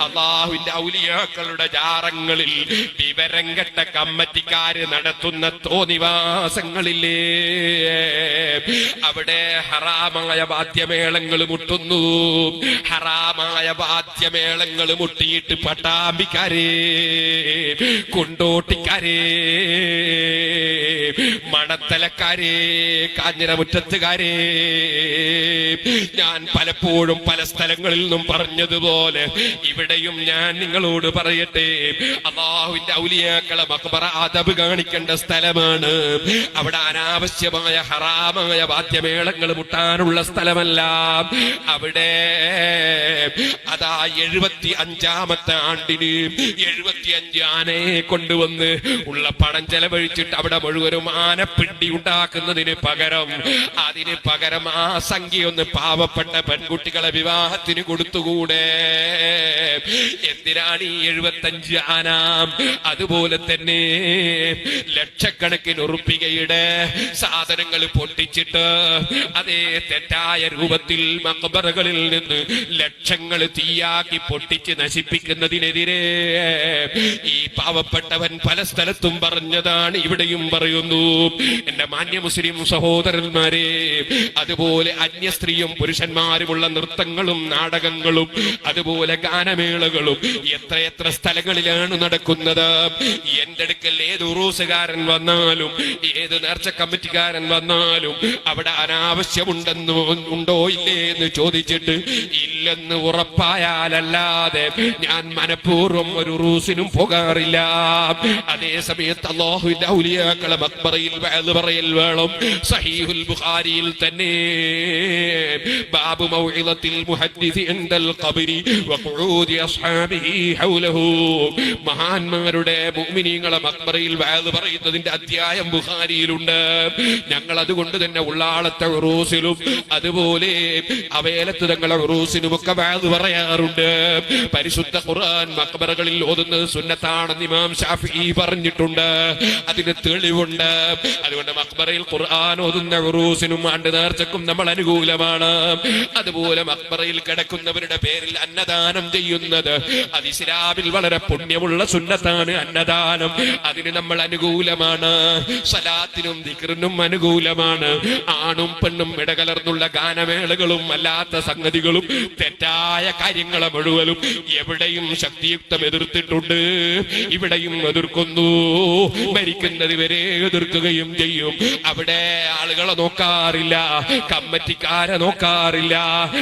അള്ളാഹുവിന്റെ ഔലിയാക്കളുടെ ജാറങ്ങളിൽ വിവരം കെട്ട കമ്മറ്റിക്കാര് നടത്തുന്ന തോന്നിവാസങ്ങളില്ലേ, അവിടെ ഹറാമായ വാദ്യമേളങ്ങൾ മുട്ടുന്നു. ഹറാമായ വാദ്യമേളങ്ങൾ മുട്ടിയിട്ട് പട്ടാമ്പിക്കാരേ, കൊണ്ടോട്ടിക്കാരേ, മണത്തലക്കാരേ, കാഞ്ഞിരമുറ്റത്തുകാരേ, ഞാൻ പലപ്പോഴും പല സ്ഥലങ്ങളിൽ നിന്നും പറഞ്ഞതുപോലെ ഇവിടെയും ഞാൻ നിങ്ങളോട് പറയട്ടെ, അല്ലാഹുവിന്റെ ഔലിയാക്കളെ മഖ്ബറ അദബ് കാണിക്കേണ്ട സ്ഥലമാണ്. അവിടെ അനാവശ്യമായ ഹറാമായ വാദ്യമേളങ്ങൾ മുട്ടാനുള്ള സ്ഥലമല്ല. അവിടെ അതാ 75ാമത്തെ ആണ്ടിന് 75 ആനയെ കൊണ്ടുവന്ന് ഉള്ള പണം ചെലവഴിച്ചിട്ട് അവിടെ മുഴുവനും ആനപ്പിണ്ടി ഉണ്ടാക്കുന്നതിന് പകരം ആ സംഖ്യ ഒന്ന് പാവപ്പെട്ട പെൺകുട്ടികളെ വിവാഹത്തിന് കൊടുത്തുകൂടെ? എന്തിനാണ് ഈ 75 ആന? അതുപോലെ തന്നെ ലക്ഷക്കണക്കിന് ഉറുപ്പികയുടെ സാധനങ്ങൾ പൊട്ടിച്ചിട്ട് അതേ തെറ്റായ രൂപത്തിൽ മഖ്ബറകളിൽ നിന്ന് ലക്ഷങ്ങൾ തീയാക്കി പൊട്ടിച്ച് നശിപ്പിക്കുന്നതിനെതിരെ ഈ പാവപ്പെട്ടവൻ പല സ്ഥലത്തും പറഞ്ഞതാണ്, ഇവിടെയും പറയുന്നു. എന്റെ മാന്യ മുസ്ലിം സഹോദരന്മാരെ, അതുപോലെ അന്യസ്ത്രീയും പുരുഷന്മാരുമുള്ള നൃത്തങ്ങളും നാടകങ്ങളും അതുപോലെ ഗാനമേളകളും എത്രയെത്ര സ്ഥലങ്ങളിലാണ് നടക്കുന്നത്. എന്റെ അടുക്കൽ ഏത് ഉറൂസുകാരൻ വന്നാലും ഏത് നേർച്ച കമ്മിറ്റിക്കാരൻ വന്നാലും അവിടെ അനാവശ്യമുണ്ടോ ഇല്ലേ എന്ന് ചോദിച്ചിട്ട് ഇല്ലെന്ന് ഉറപ്പായാലല്ലാതെ ഞാൻ മനഃപൂർവ്വം ഒരു ഉറൂസിനും പോകാറില്ല. അതേ സമയത്ത് അല്ലാഹുവിന്റെ ഔലിയാക്കളെ മഖ്ബറയിൽ വഅദ് പറയൽ വേണം. സഹീഹുൽ ബുഖാരിയിൽ തന്നെ ബാബു മൗഇദത്തിൽ മുഹദ്ദിസി ഇൻദൽ ഖബ്രി വഖുഊദി അസ്ഹാബിഹി ഹൗലഹു, മഹാന്മാരുടെ മുഅ്മിനീങ്ങളെ മഖ്ബറയിൽ വഅദ് പറയുന്നതിന്റെ അധ്യായം ബുഖാരിയിലുണ്ട്. ഞങ്ങൾ അതുകൊണ്ട് തന്നെ ഉള്ളാളത്തെ ഉറൂസിലും അതുപോലെ അവേലത്ത് തങ്ങളെ ഉറൂസിനുമൊക്കെ വഅദ് പറയാറുണ്ട്. പരിശുദ്ധ ഖുർആൻ മഖ്ബറകളിൽ ഓതുന്നത് സുന്നത്താണെന്ന് ഇമാം ശാഫിഈ പറഞ്ഞിട്ടുണ്ട്. അതിന് തെളിവുണ്ട്. അതുകൊണ്ട് മഖ്ബറയിൽ ഖുർആൻ ഓതുന്ന ഉറൂസിനും ആണ്ട് നേർച്ചക്കും നമ്മൾ അനുകൂലമാണ്. അതുപോലെ മഖ്ബറയിൽ കിടക്കുന്നവരുടെ പേരിൽ അന്നദാനം ചെയ്യുന്നത് അത് ഇസ്ലാമിൽ വളരെ പുണ്യമുള്ള സുന്നത്താണ്. അന്നദാനം അതിന് നമ്മൾ അനുകൂലമാണ്. സലാത്തിനും ദിക്റിനും അനുകൂലമാണ്. ആണും പെണ്ണും ഇടകലർന്നുള്ള ഗാനമേളകളും അല്ലാത്ത സംഗതികളും തെറ്റായ കാര്യങ്ങളെ മുഴുവനും എവിടെയും ശക്തിയുക്തം എതിർത്തിട്ടുണ്ട്. ഇവിടെയും എതിർക്കുന്നു. മരിക്കുന്നത് വരെ എതിർക്കുകയും ചെയ്യും. അവിടെ ആളുകളെ നോക്കാറില്ല, കമ്മിറ്റിക്കാരെ നോക്കാറില്ല.